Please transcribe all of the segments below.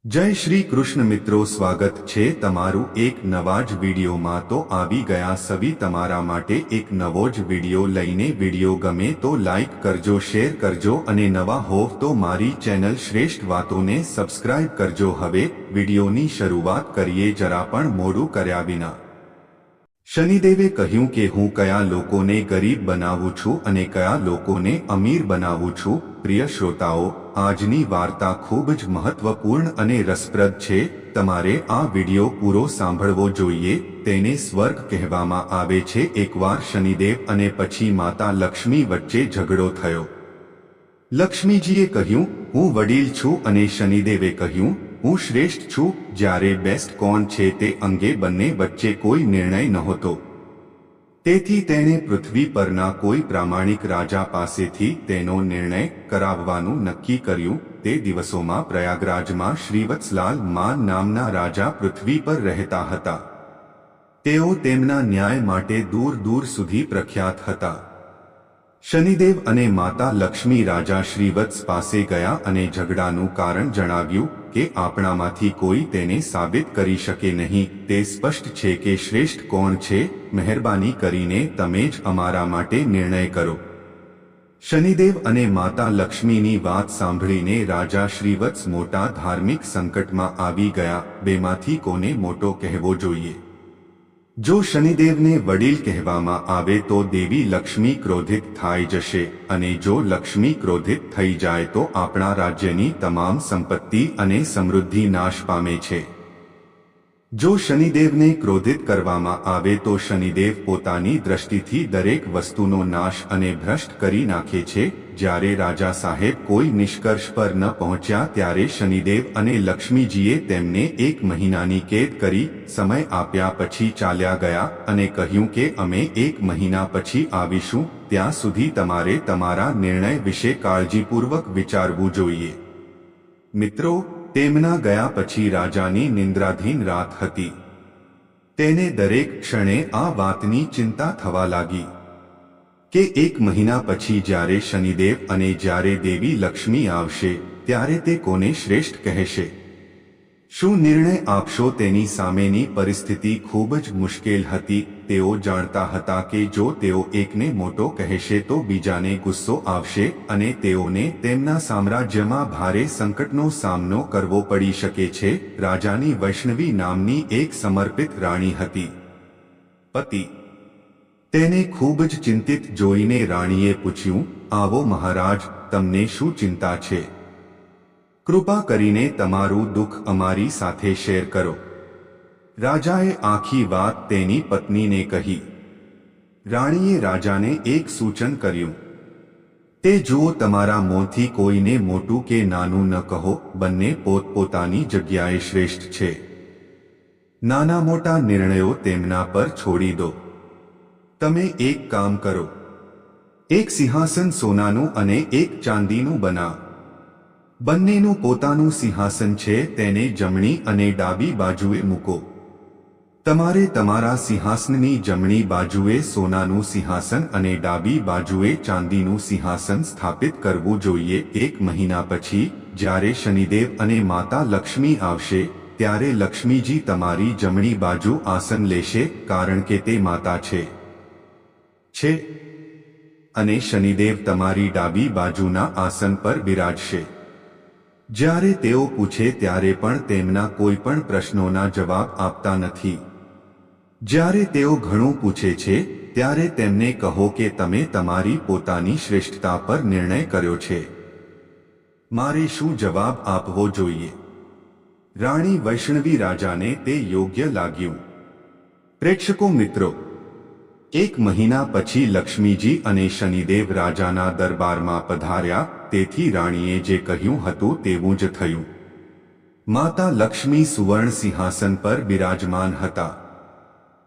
જય શ્રી કૃષ્ણ મિત્રો, સ્વાગત છે તમારું એક નવા જ વિડીયોમાં। તો આવી ગયા સવી તમારા માટે એક નવો જ વિડીયો લઈને। વિડીયો ગમે તો લાઈક કરજો, શેર કરજો અને નવા હોવ તો મારી ચેનલ શ્રેષ્ઠ વાતોને સબસ્ક્રાઇબ કરજો। હવે વિડીયોની શરૂઆત કરીએ જરા પણ મોડું કર્યા વિના। શનિદેવે કહ્યું કે હું કયા લોકોને ગરીબ બનાવું છું અને કયા લોકોને અમીર બનાવું છું। પ્રિય શ્રોતાઓ, આજની વાર્તા ખૂબ જ મહત્વપૂર્ણ અને રસપ્રદ છે। તમારે આ વિડિયો પૂરો સાંભળવો જોઈએ। તેને સ્વર્ગ કહેવામાં આવે છે। એકવાર શનિદેવ અને પછી માતા લક્ષ્મી વચ્ચે ઝઘડો થયો। લક્ષ્મીજીએ કહ્યું, હું વડીલ છું, અને શનિદેવે કહ્યું, હું શ્રેષ્ઠ છું। જ્યારે બેસ્ટ કોણ છે તે અંગે બંને વચ્ચે કોઈ નિર્ણય નહોતો। તેથી તેણે પૃથ્વી પરના કોઈ પ્રામાણિક રાજા પાસેથી તેનો નિર્ણય કરાવવાનું નક્કી કર્યું। તે દિવસોમાં પ્રયાગરાજમાં શ્રીવત્સલાલ માન નામના રાજા પૃથ્વી પર રહેતા હતા। તેઓ તેમના ન્યાય માટે દૂર દૂર સુધી પ્રખ્યાત હતા। શનિદેવ અને માતા લક્ષ્મી રાજા શ્રીવત્સ પાસે ગયા અને ઝઘડાનું કારણ જણાવ્યું કે આપણામાંથી કોઈ તેને સાબિત કરી શકે નહીં। તે સ્પષ્ટ છે કે શ્રેષ્ઠ કોણ છે। મહેરબાની કરીને તમે જ અમારા માટે નિર્ણય કરો। શનિદેવ અને માતા લક્ષ્મીની વાત સાંભળીને રાજા શ્રીવત્સ મોટા ધાર્મિક સંકટમાં આવી ગયા। બેમાંથી કોને મોટો કહેવો જોઈએ? જો શનિદેવને વડીલ કહેવામાં આવે તો દેવી લક્ષ્મી ક્રોધિત થઈ જશે, અને જો લક્ષ્મી ક્રોધિત થઈ જાય તો આપણા રાજ્યની તમામ સંપત્તિ અને સમૃદ્ધિ નાશ પામે છે। જો શનિદેવને ક્રોધિત કરવામાં આવે તો શનિદેવ પોતાની દ્રષ્ટિથી દરેક વસ્તુનો નાશ અને ભ્રષ્ટ કરી નાખે છે। જ્યારે રાજા સાહેબ કોઈ નિષ્કર્ષ પર ન પહોંચ્યા ત્યારે શનિદેવ અને લક્ષ્મીજીએ તેમને 1 મહિનાની કેદ કરી સમય આપ્યા પછી ચાલ્યા ગયા અને કહ્યું કે અમે 1 મહિના પછી આવીશું। ત્યાં સુધી તમારે તમારા નિર્ણય વિશે કાળજીપૂર્વક વિચારવું જોઈએ। મિત્રો, તેમના ગયા પછી રાજાની નિંદ્રાધીન રાત હતી। તેને દરેક ક્ષણે આ વાતની ચિંતા થવા લાગી કે 1 મહિના પછી જ્યારે શનિદેવ અને જ્યારે દેવી લક્ષ્મી આવશે ત્યારે તે કોને શ્રેષ્ઠ કહેશે? શું નિર્ણય આપશો? તેની સામેની પરિસ્થિતિ ખૂબ જ મુશ્કેલ હતી। તેઓ જાણતા હતા કે જો તેઓ એકને મોટો કહેશે તો બીજાને ગુસ્સો આવશે અને તેઓને તેમના સામ્રાજ્યમાં ભારે સંકટનો સામનો કરવો પડી શકે છે। રાજાની વૈષ્ણવી નામની એક સમર્પિત રાણી હતી। પતિ તેને ખૂબ જ ચિંતિત જોઈને રાણીએ પૂછ્યું, આવો મહારાજ, તમને શું ચિંતા છે? કૃપા કરીને તમારું દુઃખ અમારી સાથે શેર કરો। રાજાએ આખી વાત તેની પત્નીને કહી। રાણીએ રાજાને એક સૂચન કર્યું, તે જુઓ, તમારા મોંથી કોઈને મોટું કે નાનું ન કહો। બંને પોતપોતાની જગ્યાએ શ્રેષ્ઠ છે। નાના મોટા નિર્ણયો તેમના પર છોડી દો। તમે એક કામ કરો, એક સિંહાસન સોનાનું અને એક ચાંદીનું બનાવો। બંનેનું પોતાનું સિંહાસન છે, તેને જમણી અને ડાબી બાજુએ મૂકો। તમારે તમારા સિંહાસનની જમણી બાજુએ સોનાનું સિંહાસન અને ડાબી બાજુએ ચાંદીનું સિંહાસન સ્થાપિત કરવું જોઈએ। 1 મહિના પછી જ્યારે શનિદેવ અને માતા લક્ષ્મી આવશે ત્યારે લક્ષ્મીજી તમારી જમણી બાજુ આસન લેશે, કારણ કે તે માતા છે અને શનિદેવ તમારી ડાબી બાજુના આસન પર બિરાજશે। જ્યારે તેઓ પૂછે ત્યારે પણ તેમના કોઈ પણ પ્રશ્નોના જવાબ આપતા નથી। જ્યારે તેઓ ઘણું પૂછે છે ત્યારે તેમને કહો કે તમે તમારી પોતાની શ્રેષ્ઠતા પર નિર્ણય કર્યો છે। મારે શું જવાબ આપવો જોઈએ? રાણી વૈષ્ણવી રાજાને તે યોગ્ય લાગ્યું। પ્રેક્ષકો મિત્રો, 1 મહિના પછી લક્ષ્મીજી અને શનિદેવ રાજાના દરબારમાં પધાર્યા। તેથી રાણીએ જે કહ્યું હતું તેવું જ થયું। માતા લક્ષ્મી સુવર્ણ સિંહાસન પર બિરાજમાન હતા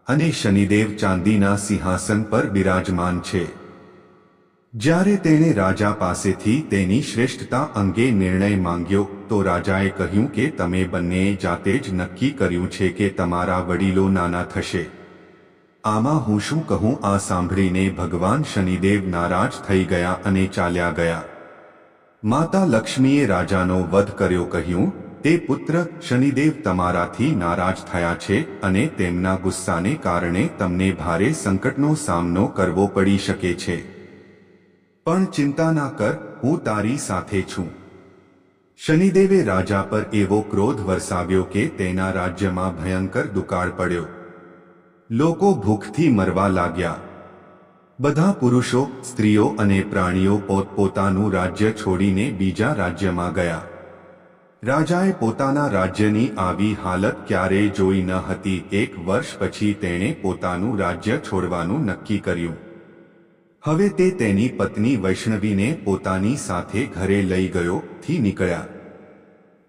અને શનિદેવ ચાંદીના સિંહાસન પર બિરાજમાન છે। જ્યારે તેણે રાજા પાસેથી તેની શ્રેષ્ઠતા અંગે નિર્ણય માંગ્યો તો રાજાએ કહ્યું કે તમે બંનેએ જાતે જ નક્કી કર્યું છે કે તમારા વડીલો નાના થશે। આમાં હું શું કહું? આ સાંભળીને ભગવાન શનિદેવ નારાજ થઈ ગયા અને ચાલ્યા ગયા। માતા લક્ષ્મીએ રાજાનો વધ કર્યો, કહ્યું, તે પુત્ર શનિદેવ તમારાથી નારાજ થયા છે અને તેમના ગુસ્સાને કારણે તમને ભારે સંકટનો સામનો કરવો પડી શકે છે. પણ ચિંતા ના કર, હું તારી સાથે છું. શનિદેવે રાજા પર એવો ક્રોધ વરસાવ્યો કે તેના રાજ્યમાં ભયંકર દુકાળ પડ્યો. લોકો ભૂખથી મરવા લાગ્યા. બધા પુરુષો, સ્ત્રીઓ અને પ્રાણીઓ પોતપોતાનું રાજ્ય છોડીને બીજા રાજ્યમાં ગયા. રાજાએ પોતાના રાજ્યની આવી હાલત ક્યારેય જોઈ ન હતી. 1 વર્ષ પછી તેણે પોતાનું રાજ્ય છોડવાનું નક્કી કર્યું. હવે તે તેની પત્ની વૈષ્ણવીને પોતાની સાથે ઘરે લઈ ગયો થી નીકળ્યા.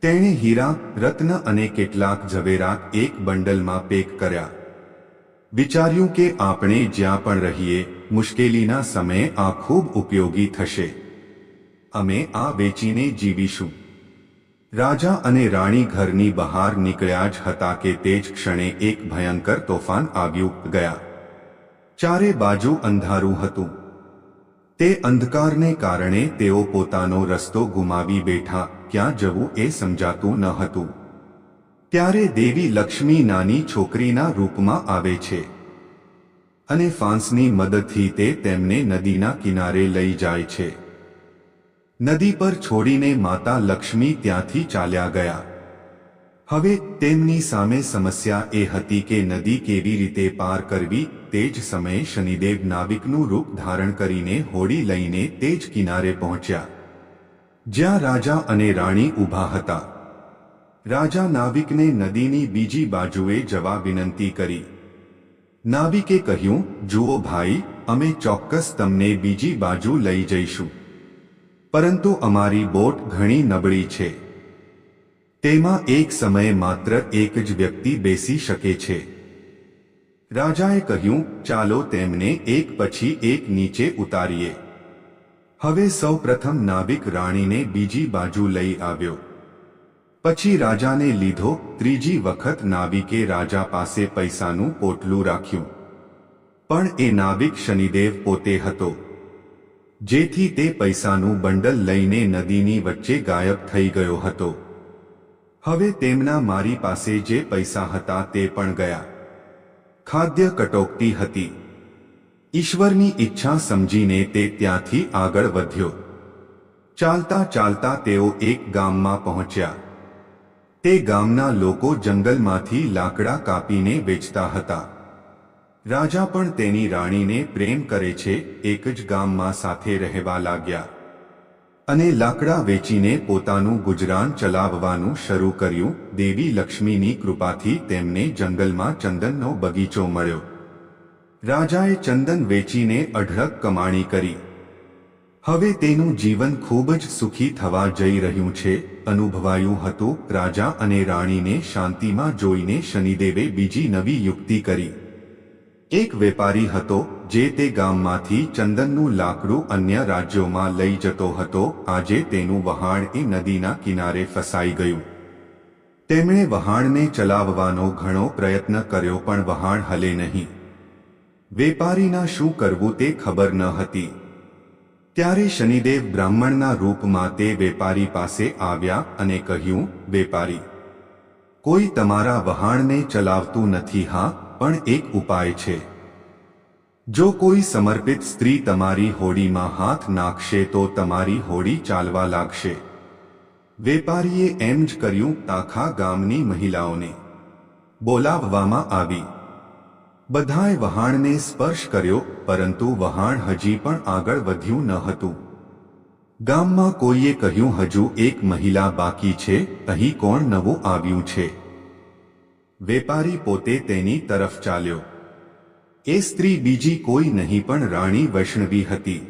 તેણે હીરા, રત્ન અને કેટલાક ઝવેરાત એક બંડલમાં પેક કર્યા. વિચાર્યું કે આપણે જ્યાં પણ રહીએ, મુશ્કેલીના સમયે આ ખૂબ ઉપયોગી થશે. અમે આ વેચીને જીવીશું. રાજા અને રાણી ઘરની બહાર નીકળ્યા જ હતા કે તે જ ક્ષણે એક ભયંકર તોફાન આવ્યું ગયા. ચારે બાજુ અંધારું હતું. તે અંધકારને કારણે તેઓ પોતાનો રસ્તો ગુમાવી બેઠા. ક્યાં જવું એ સમજાતું ન હતું. ત્યારે દેવી લક્ષ્મી નાની છોકરીના રૂપમાં આવે છે અને ફાંસની મદદથી તે તેમને નદીના કિનારે લઈ જાય છે. નદી પર છોડીને માતા લક્ષ્મી ત્યાંથી ચાલ્યા ગયા. હવે તેમની સામે સમસ્યા એ હતી કે નદી કેવી રીતે પાર કરવી. તે જ સમયે શનિદેવ નાવિકનું રૂપ ધારણ કરીને હોડી લઈને તે જ કિનારે પહોંચ્યા જ્યાં રાજા અને રાણી ઊભા હતા. રાજા નાવિકને નદીની બીજી બાજુએ જવા વિનંતી કરી. નાવિકે કહ્યું, જુઓ ભાઈ, અમે ચોક્કસ તમને બીજી બાજુ લઈ જઈશું, પરંતુ અમારી બોટ ઘણી નબળી છે. તેમાં એક સમયે માત્ર એક જ વ્યક્તિ બેસી શકે છે. રાજાએ કહ્યું, ચાલો તેમને એક પછી એક નીચે ઉતારીએ. હવે સૌ પ્રથમ નાવિક રાણીને બીજી બાજુ લઈ આવ્યો. પછી રાજાને લીધો. ત્રીજી વખત નાવિકે રાજા પાસે પૈસાનું પોટલું રાખ્યું, પણ એ નાવિક શનિદેવ પોતે હતો, જેથી તે પૈસાનું બંડલ લઈને નદીની વચ્ચે ગાયબ થઈ ગયો હતો. હવે તેમના મારી પાસે જે પૈસા હતા તે પણ ગયા. ખાદ્ય કટોકટી હતી. ઈશ્વરની ઈચ્છા સમજીને તે ત્યાંથી આગળ વધ્યો. ચાલતા ચાલતા તેઓ એક ગામમાં પહોંચ્યા. તે ગામના લોકો જંગલમાંથી લાકડા કાપીને વેચતા હતા. રાજા પણ તેની રાણીને પ્રેમ કરે છે. એક જ ગામમાં સાથે રહેવા લાગ્યા અને લાકડા વેચીને પોતાનું ગુજરાન ચલાવવાનું શરૂ કર્યું. દેવી લક્ષ્મીની કૃપાથી તેમને જંગલમાં ચંદનનો બગીચો મળ્યો. રાજાએ ચંદન વેચીને અઢળક કમાણી કરી. હવે તેનું જીવન ખૂબ જ સુખી થવા જઈ રહ્યું છે અનુભવાયું હતું. રાજા અને રાણીને શાંતિમાં જોઈને શનિદેવે બીજી નવી યુક્તિ કરી. એક વેપારી હતો જે તે ગામમાંથી ચંદનનું લાકડું અન્ય રાજ્યોમાં લઈ જતો હતો. આજે તેનું વહાણ એ નદીના કિનારે ફસાઈ ગયું. તેમણે વહાણને ચલાવવાનો ઘણો પ્રયત્ન કર્યો, પણ વહાણ હલે નહીં. વેપારીના શું કરવું તે ખબર ન હતી. ત્યારે શનિદેવ બ્રાહ્મણના રૂપમાં તે વેપારી પાસે આવ્યા અને કહ્યું, વેપારી, કોઈ તમારા વહાણને ચલાવતું નથી. હા, પણ એક ઉપાય છે. જો કોઈ સમર્પિત સ્ત્રી તમારી હોડીમાં હાથ નાખશે તો તમારી હોડી ચાલવા લાગશે. વેપારીએ એમ જ કર્યું. આખા ગામની મહિલાઓને બોલાવવામાં આવી. બધાએ વહાણને સ્પર્શ કર્યો, પરંતુ વહાણ હજી પણ આગળ વધ્યું ન હતું. ગામમાં કોઈએ કહ્યું, હજુ એક મહિલા બાકી છે. અહીં કોણ નવું આવ્યું છે? વેપારી પોતે તેની તરફ ચાલ્યો. એ સ્ત્રી બીજી કોઈ નહીં પણ રાણી વૈષ્ણવી હતી.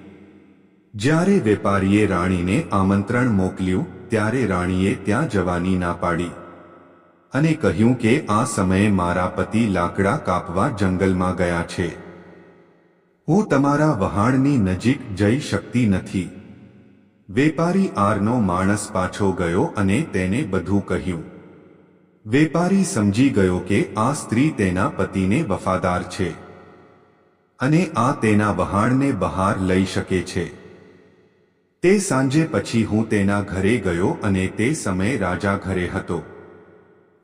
જ્યારે વેપારીએ રાણીને આમંત્રણ મોકલ્યું ત્યારે રાણીએ ત્યાં જવાની ના પાડી અને કહ્યું કે આ સમયે મારા પતિ લાકડા કાપવા જંગલમાં ગયા છે. હું તમારા વહાણની નજીક જઈ શકતી નથી. વેપારી આરનો માણસ પાછો ગયો અને તેને બધું કહ્યું. વેપારી સમજી ગયો કે આ સ્ત્રી તેના પતિને વફાદાર છે અને આ તેના વહાણને બહાર લઈ શકે છે. તે સાંજે પછી હું તેના ઘરે ગયો અને તે સમયે રાજા ઘરે હતો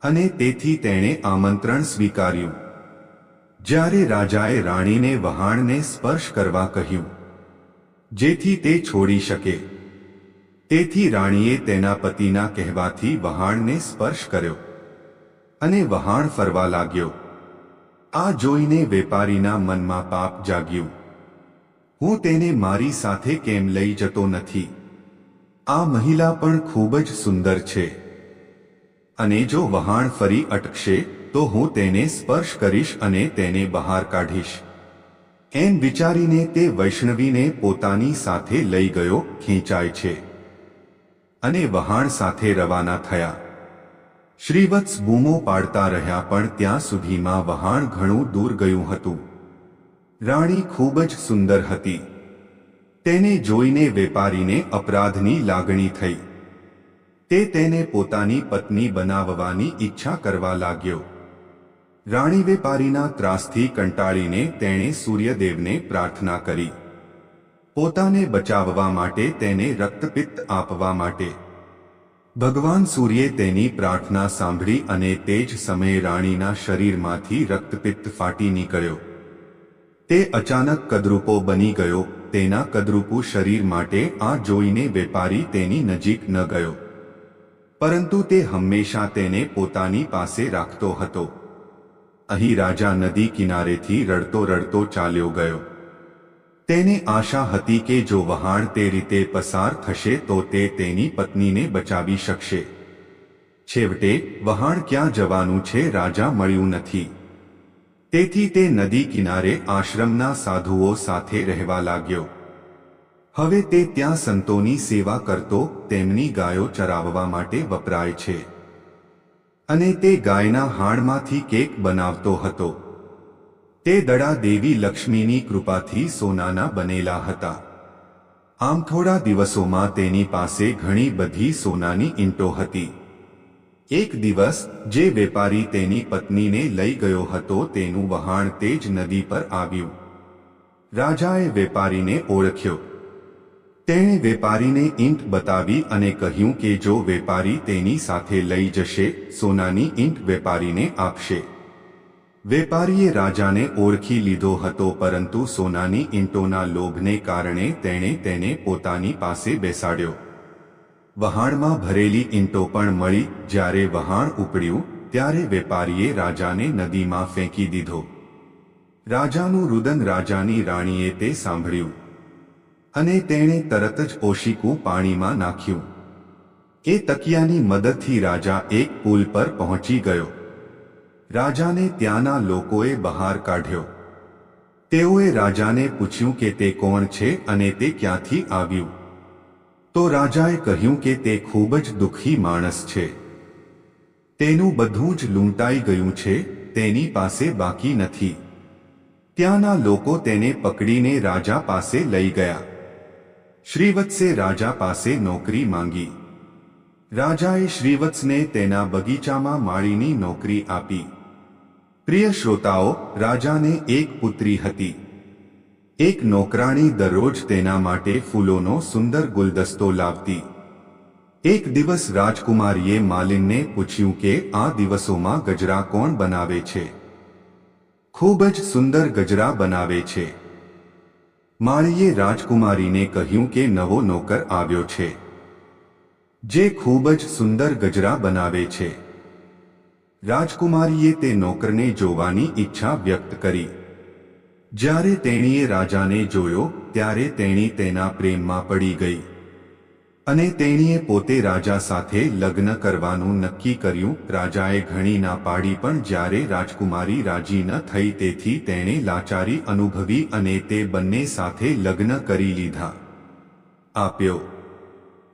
અને તેથી તેણે આમંત્રણ સ્વીકાર્યું. જ્યારે રાજાએ રાણીને વહાણને સ્પર્શ કરવા કહ્યું જેથી તે છોડી શકે, તેથી રાણીએ તેના પતિના કહેવાથી વહાણને સ્પર્શ કર્યો અને વહાણ ફરવા લાગ્યો. આ જોઈને વેપારીના મનમાં પાપ જાગ્યું. હું તેને મારી સાથે કેમ લઈ જતો નથી? આ મહિલા પણ ખૂબ જ સુંદર છે અને જો વહાણ ફરી અટકશે તો હું તેને સ્પર્શ કરીશ અને તેને બહાર કાઢીશ. એમ વિચારીને તે વૈષ્ણવીને પોતાની સાથે લઈ ગયો. ખેંચાય છે અને વહાણ સાથે રવાના થયા. શ્રીવત્સ બૂમો પાડતા રહ્યા પણ ત્યાં સુધીમાં વહાણ ઘણું દૂર ગયું હતું. રાણી ખૂબ જ સુંદર હતી. તેને જોઈને વેપારીને અપરાધની લાગણી થઈ. તે તેને પોતાની પત્ની બનાવવાની ઈચ્છા કરવા લાગ્યો. રાણી વેપારીના ત્રાસથી કંટાળીને તેણે સૂર્યદેવને પ્રાર્થના કરી, પોતાને બચાવવા માટે, તેને રક્તપિત્ત આપવા માટે. ભગવાન સૂર્યે તેની પ્રાર્થના સાંભળી અને તે જ સમયે રાણીના શરીરમાંથી રક્તપિત્ત ફાટી નીકળ્યો. તે અચાનક કદરૂપો બની ગયો. તેના કદરૂપું શરીર માટે આ જોઈને વેપારી તેની નજીક ન ગયો, પરંતુ તે હંમેશા તેને પોતાની પાસે રાખતો હતો. અહીં રાજા નદી કિનારેથી રડતો રડતો ચાલ્યો ગયો. તેને આશા હતી કે જો વહાણ તે રીતે પસાર થશે તો તે તેની પત્નીને બચાવી શકશે. છેવટે વહાણ ક્યાં જવાનું છે રાજા મળ્યું નથી. તેથી તે નદી કિનારે આશ્રમના સાધુઓ સાથે રહેવા લાગ્યો. હવે તે ત્યાં સંતોની સેવા કરતો, તેમની ગાયો ચરાવવા માટે વપરાય છે અને તે ગાયના હાડમાંથી કેક બનાવતો હતો. તે દડા દેવી લક્ષ્મીની કૃપાથી સોનાના બનેલા હતા. આમ થોડા દિવસોમાં તેની પાસે ઘણી બધી સોનાની ઈંટો હતી. એક દિવસ જે વેપારી તેની પત્નીને લઈ ગયો હતો તેનું વહાણ તે જ નદી પર આવ્યું. રાજાએ વેપારીને ઓળખ્યો. તેણે વેપારીને ઈંટ બતાવી અને કહ્યું કે જો વેપારી તેની સાથે લઈ જશે, સોનાની ઈંટ વેપારીને આપશે. વેપારીએ રાજાને ઓળખી લીધો હતો, પરંતુ સોનાની ઈંટોના લોભને કારણે તેણે તેને પોતાની પાસે બેસાડ્યો. વહાણમાં ભરેલી ઈંટો પણ મળી. જ્યારે વહાણ ઉપડ્યું ત્યારે વેપારીએ રાજાને નદીમાં ફેંકી દીધો. રાજાનું રુદન રાજાની રાણીએ તે સાંભળ્યું અને તેણે તરત જ ઓશિકું પાણીમાં નાખ્યું. એ તકિયાની મદદથી રાજા એક પુલ પર પહોંચી ગયો. રાજાને ત્યાંના લોકોએ બહાર કાઢ્યો. તેઓએ રાજાને પૂછ્યું કે તે કોણ છે અને તે ક્યાંથી આવ્યું. તો રાજાએ કહ્યું કે તે ખૂબ જ દુઃખી માણસ છે. તેનું બધું જ લૂંટાઈ ગયું છે, તેની પાસે બાકી નથી. ત્યાંના લોકો તેને પકડીને રાજા પાસે લઈ ગયા. શ્રીવત્સે રાજા પાસે નોકરી માંગી. રાજાએ શ્રીવત્સને તેના બગીચામાં માળીની નોકરી આપી. પ્રિય શ્રોતાઓ, રાજાને એક પુત્રી હતી. એક નોકરાણી દરરોજ તેના માટે ફૂલોનો સુંદર ગુલદસ્તો લાવતી. એક દિવસ રાજકુમારીએ માલિનને પૂછ્યું કે આ દિવસોમાં ગજરા કોણ બનાવે છે? ખૂબ જ સુંદર ગજરા બનાવે છે. માળીએ રાજકુમારીને કહ્યું કે નવો નોકર આવ્યો છે જે ખૂબ જ સુંદર ગજરા બનાવે છે. રાજકુમારીએ તે નોકરને જોવાની ઈચ્છા વ્યક્ત કરી. જ્યારે તેણીએ રાજાને જોયો ત્યારે તેણી તેના પ્રેમમાં પડી ગઈ અને તેણીએ પોતે રાજા સાથે લગ્ન કરવાનું નક્કી કર્યું. રાજાએ ઘણી ના પાડી, પણ જ્યારે રાજકુમારી રાજી ન થઈ તેથી તેણે લાચારી અનુભવી અને તે બંને સાથે લગ્ન કરી લીધા. આપ્યો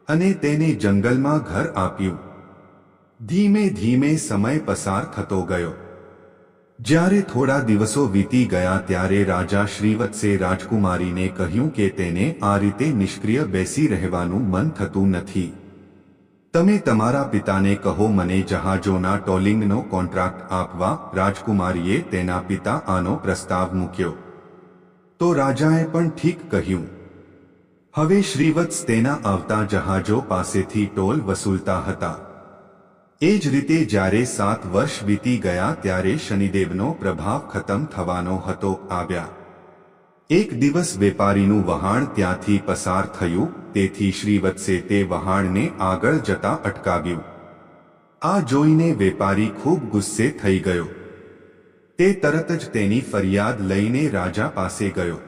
અને તેને જંગલમાં ઘર આપ્યું. ધીમે ધીમે સમય પસાર થતો ગયો. જ્યારે થોડા દિવસો વીતી ગયા ત્યારે રાજા શ્રીવત્સે રાજકુમારીને કહ્યું કે તેને આ રીતે નિષ્ક્રિય બેસી રહેવાનું મન થતું નથી. તમે તમારા પિતાને કહો મને જહાજોના ટોલિંગનો કોન્ટ્રાક્ટ આપવા. રાજકુમારીએ તેના પિતા આનો પ્રસ્તાવ મૂક્યો તો રાજાએ પણ ઠીક કહ્યું. હવે શ્રીવત્સ તેના આવતા જહાજો પાસેથી ટોલ વસૂલતા હતા. એ જ રીતે જ્યારે 7 વર્ષ વીતી ગયા ત્યારે શનિદેવનો પ્રભાવ ખતમ થવાનો હતો આવ્યા. એક દિવસ વેપારીનું વહાણ ત્યાંથી પસાર થયું, તેથી શ્રીવત્સે તે વહાણને આગળ જતા અટકાવ્યું. આ જોઈને વેપારી ખૂબ ગુસ્સે થઈ ગયો. તે તરત જ તેની ફરિયાદ લઈને રાજા પાસે ગયો.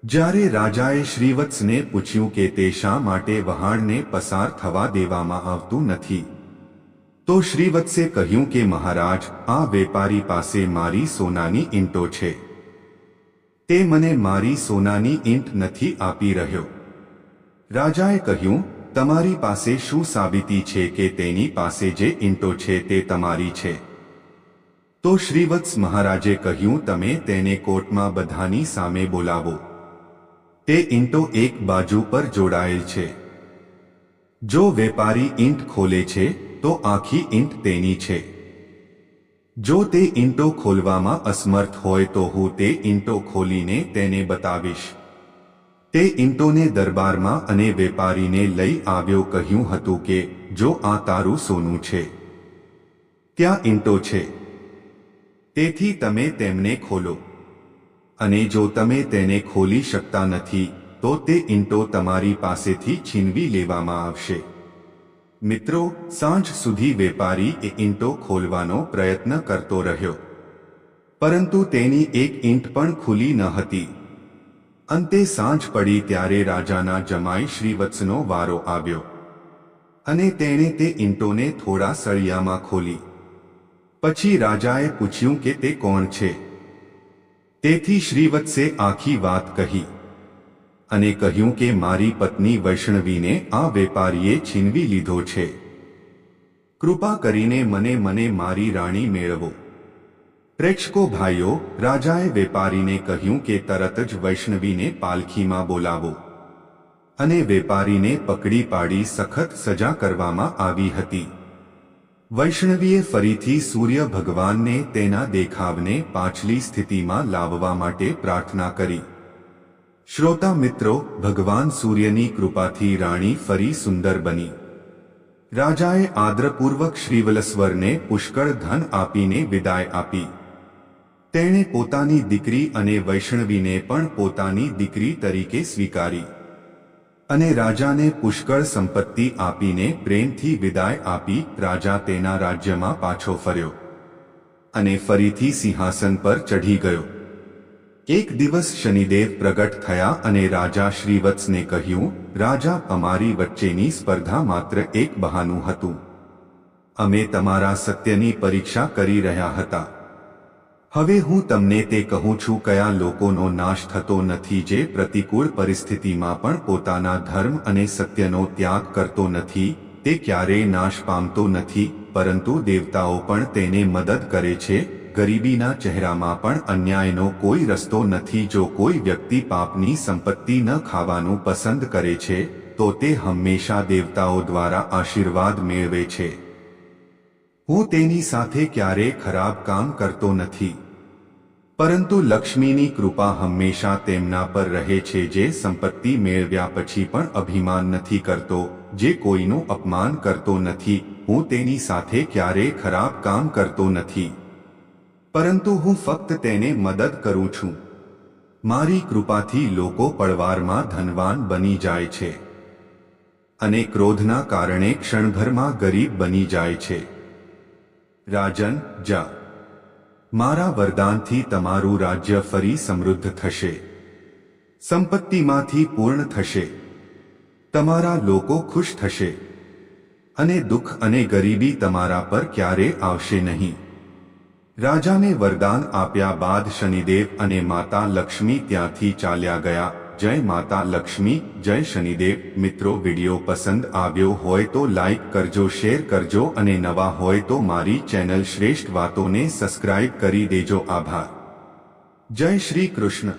જ્યારે રાજાએ શ્રીવત્સને પૂછ્યું કે તે શા માટે વહાણને પસાર થવા દેવામાં આવતું નથી, તો શ્રીવત્સે કહ્યું કે મહારાજ, આ વેપારી પાસે મારી સોનાની ઈંટો છે. તે મને મારી સોનાની ઈંટ નથી આપી રહ્યો. રાજાએ કહ્યું, તમારી પાસે શું સાબિતી છે કે તેની પાસે જે ઈંટો છે તે તમારી છે? તો શ્રીવત્સ મહારાજે કહ્યું, તમે તેને કોર્ટમાં બધાની સામે બોલાવો. તે ઈંટો એક બાજુ પર જોડાયેલ છે. જો વેપારી ઈંટ ખોલે છે તો આખી ઈંટ તેની છે. જો તે ઈંટો ખોલવામાં અસમર્થ હોય તો હું તે ઈંટો ખોલીને તેને બતાવીશ. તે ઈંટોને દરબારમાં અને વેપારીને લઈ આવ્યો. કહ્યું હતું કે જો આ તારું સોનું છે, ત્યાં ઈંટો છે, તેથી તમે તેમને ખોલો, અને જો તમે તેને ખોલી શકતા નથી તો તે ઈંટો તમારી પાસેથી છીનવી લેવામાં આવશે. મિત્રો, સાંજ સુધી વેપારી એ ઈંટો ખોલવાનો પ્રયત્ન કરતો રહ્યો, પરંતુ તેની એક ઈંટ પણ ખુલી ન હતી. અંતે સાંજ પડી ત્યારે રાજાના જમાઈ શ્રીવત્સનો વારો આવ્યો, અને તેણે તે ઈંટોને થોડા સળિયામાં ખોલી. પછી રાજાએ પૂછ્યું કે તે કોણ છે? તેથી શ્રીવત્સે આખી વાત કહી અને કહ્યું કે મારી પત્ની વૈષ્ણવીને આ વેપારીએ છીનવી લીધો છે. કૃપા કરીને મને મારી રાણી મેળવો. પ્રેક્ષકો ભાઈઓ, રાજાએ વેપારીને કહ્યું કે તરત જ વૈષ્ણવીને પાલખીમાં બોલાવો, અને વેપારીને પકડી પાડી સખત સજા કરવામાં આવી હતી. વૈષ્ણવીએ ફરીથી સૂર્ય ભગવાનને તેના દેખાવને પાછલી સ્થિતિમાં લાવવા માટે પ્રાર્થના કરી. શ્રોતા મિત્રો, ભગવાન સૂર્યની કૃપાથી રાણી ફરી સુંદર બની. રાજાએ આદરપૂર્વક શ્રીવલ્સવરને પુષ્કળ ધન આપીને વિદાય આપી. તેણે પોતાની દીકરી અને વૈષ્ણવીને પણ પોતાની દીકરી તરીકે સ્વીકારી, અને રાજાને પુષ્કળ સંપત્તિ આપીને પ્રેમથી વિદાય આપી. રાજા તેના રાજ્યમાં પાછો ફર્યો અને ફરીથી સિંહાસન પર ચઢી ગયો. એક દિવસ શનિદેવ પ્રગટ થયા અને રાજા શ્રીવત્સને કહ્યું, રાજા, અમારી વચ્ચેની સ્પર્ધા માત્ર એક બહાનું હતું. અમે તમારા સત્યની પરીક્ષા કરી રહ્યા હતા. હવે હું તમને તે કહું છું, કયા લોકોનો નાશ થતો નથી જે પ્રતિકૂળ પરિસ્થિતિમાં પણ પોતાના ધર્મ અને સત્યનો ત્યાગ કરતો નથી. તે ક્યારેય નાશ પામતો નથી, પરંતુ દેવતાઓ પણ તેને મદદ કરે છે. ગરીબીના ચહેરામાં પણ અન્યાયનો કોઈ રસ્તો નથી. જો કોઈ વ્યક્તિ પાપની સંપત્તિ ન ખાવાનું પસંદ કરે છે તો તે હંમેશા દેવતાઓ દ્વારા આશીર્વાદ મેળવે છે. હું તેની સાથે ક્યારેય ખરાબ કામ કરતો નથી, પરંતુ લક્ષ્મીની કૃપા હંમેશા તેમના પર રહે છે જે સંપત્તિ મેળવ્યા પછી પણ અભિમાન નથી કરતો, જે કોઈનું અપમાન કરતો નથી. હું તેની સાથે ક્યારેય ખરાબ કામ કરતો નથી, પરંતુ હું ફક્ત તેને મદદ કરું છું. મારી કૃપાથી લોકો પળવારમાં ધનવાન બની જાય છે, અને ક્રોધના કારણે ક્ષણભરમાં ગરીબ બની જાય છે. રાજન, જા. મારા વરદાનથી તમારું રાજ્ય ફરી સમૃદ્ધ થશે, સંપત્તિમાંથી પૂર્ણ થશે, તમારા લોકો ખુશ થશે, અને દુઃખ અને ગરીબી તમારા પર ક્યારેય આવશે નહીં. રાજાને વરદાન આપ્યા બાદ શનિદેવ અને માતા લક્ષ્મી ત્યાંથી ચાલ્યા ગયા. જય માતા લક્ષ્મી, જય શનિદેવ. મિત્રો, વિડીયો પસંદ આવ્યો હોય તો લાઈક કરજો, શેર કરજો, અને નવા હોય તો મારી ચેનલ શ્રેષ્ઠ વાતોને સબસ્ક્રાઇબ કરી દેજો. આભાર. જય શ્રી કૃષ્ણ.